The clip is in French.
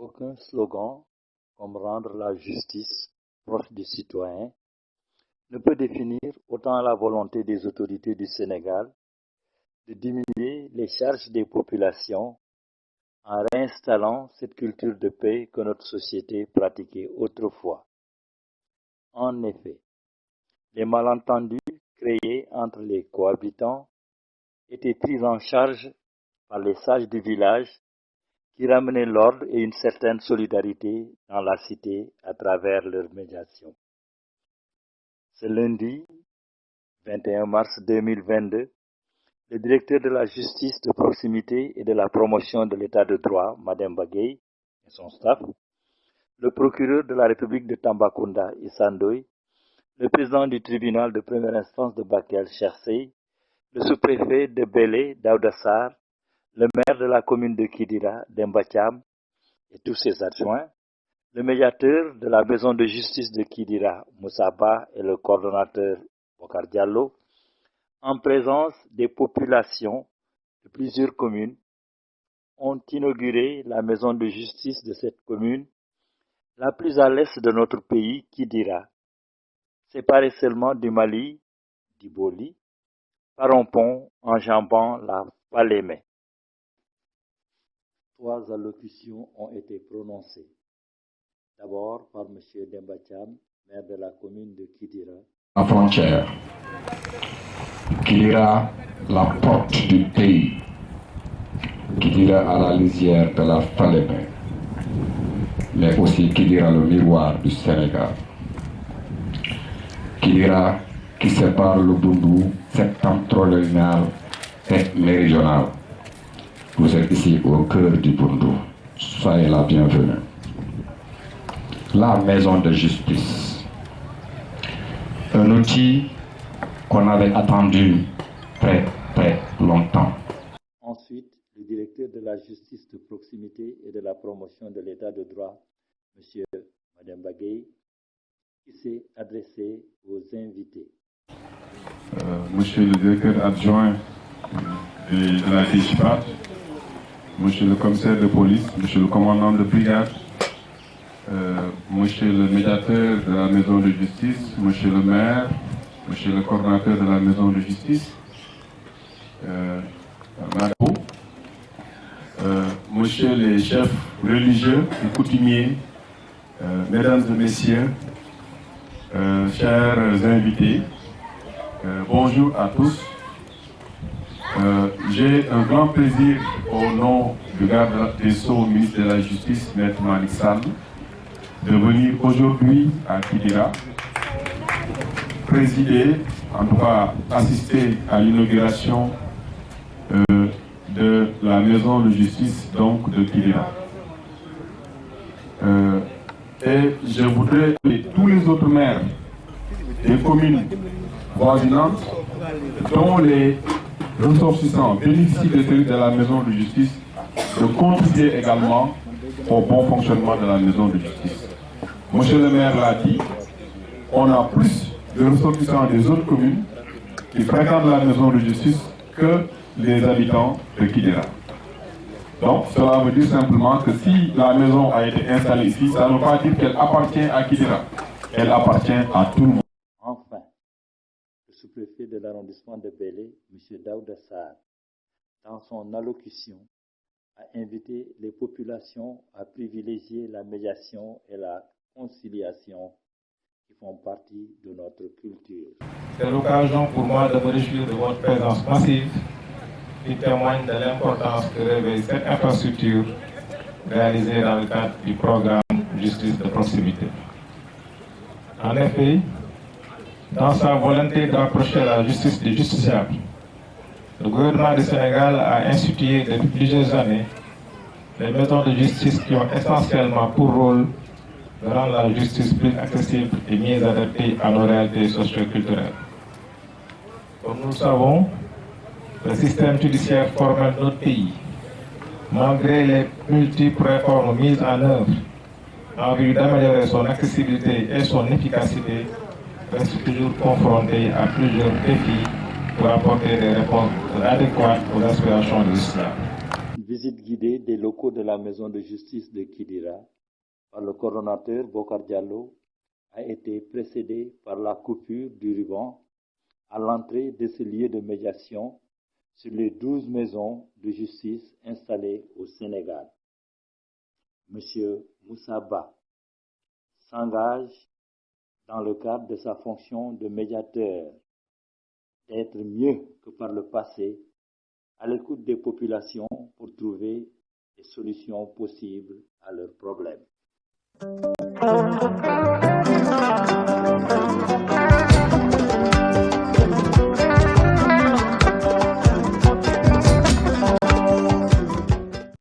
Aucun slogan, comme rendre la justice proche du citoyen, ne peut définir autant la volonté des autorités du Sénégal de diminuer les charges des populations en réinstallant cette culture de paix que notre société pratiquait autrefois. En effet, les malentendus créés entre les cohabitants étaient pris en charge par les sages du village qui ramenaient l'ordre et une certaine solidarité dans la cité à travers leur médiation. Ce lundi 21 mars 2022, le directeur de la justice de proximité et de la promotion de l'état de droit, Mademba Gueye, et son staff, le procureur de la République de Tambacounda, Issa Ndoye, le président du tribunal de première instance de Bakel, Cheikh Sey, le sous-préfet de Bélé, Daouda Sarr, le maire de la commune de Kidira, Demba Thiam, et tous ses adjoints, le médiateur de la maison de justice de Kidira, Moussa Ba, et le coordonnateur Bokar Diallo, en présence des populations de plusieurs communes, ont inauguré la maison de justice de cette commune, la plus à l'est de notre pays, Kidira, séparée seulement du Mali, d'Iboli, par un pont enjambant la Falémé. 3 allocutions ont été prononcées. D'abord par M. Demba Thiam, maire de la commune de Kidira. La frontière. Kidira, la porte du pays. Kidira à la lisière de la Falémé. Mais aussi Kidira, le miroir du Sénégal. Kidira qui sépare le Boundou septentrional et méridional. Vous êtes ici au cœur du Boundou. Soyez la bienvenue. La maison de justice. Un outil qu'on avait attendu très longtemps. Ensuite, le directeur de la justice de proximité et de la promotion de l'état de droit, M. Mademba Gueye, qui s'est adressé aux invités. Monsieur le directeur adjoint de la CIGPAT, Monsieur le commissaire de police, Monsieur le commandant de brigade, Monsieur le médiateur de la maison de justice, Monsieur le maire, Monsieur le coordonnateur de la maison de justice, Monsieur les chefs religieux et coutumiers, Mesdames et Messieurs, chers invités, bonjour à tous. J'ai un grand plaisir au nom du garde des Sceaux, ministre de la Justice, Maître Malick Sall, de venir aujourd'hui à Kidira, présider, en tout cas assister à l'inauguration de la maison de justice donc de Kidira. Et je voudrais que tous les autres maires des communes voisinantes dont les ressortissants bénéficient des services de la maison de justice de contribuer également au bon fonctionnement de la maison de justice. Monsieur le maire l'a dit, on a plus de ressortissants des autres communes qui fréquentent la maison de justice que les habitants de Kidira. Donc cela veut dire simplement que si la maison a été installée ici, ça ne veut pas dire qu'elle appartient à Kidira. Elle appartient à tout le monde. Enfin, le sous-préfet de l'arrondissement de Bélé, M. Daouda Sarr, dans son allocution, a invité les populations à privilégier la médiation et la conciliation qui font partie de notre culture. C'est l'occasion pour moi de me réjouir de votre présence massive qui témoigne de l'importance que revêt cette infrastructure réalisée dans le cadre du programme Justice de proximité. En effet, dans sa volonté d'approcher la justice des justiciables, le gouvernement du Sénégal a institué depuis plusieurs années les maisons de justice qui ont essentiellement pour rôle de rendre la justice plus accessible et mieux adaptée à nos réalités socio-culturelles. Comme nous le savons, le système judiciaire formel de notre pays, malgré les multiples réformes mises en œuvre en vue d'améliorer son accessibilité et son efficacité, reste toujours confronté à plusieurs défis pour apporter des réponses adéquates aux aspirations de l'islam. Une visite guidée des locaux de la maison de justice de Kidira par le coordonnateur Bokar Diallo a été précédée par la coupure du ruban à l'entrée de ce lieu de médiation sur les 12 maisons de justice installées au Sénégal. M. Moussa Ba s'engage dans le cadre de sa fonction de médiateur d'être mieux que par le passé à l'écoute des populations pour trouver des solutions possibles à leurs problèmes.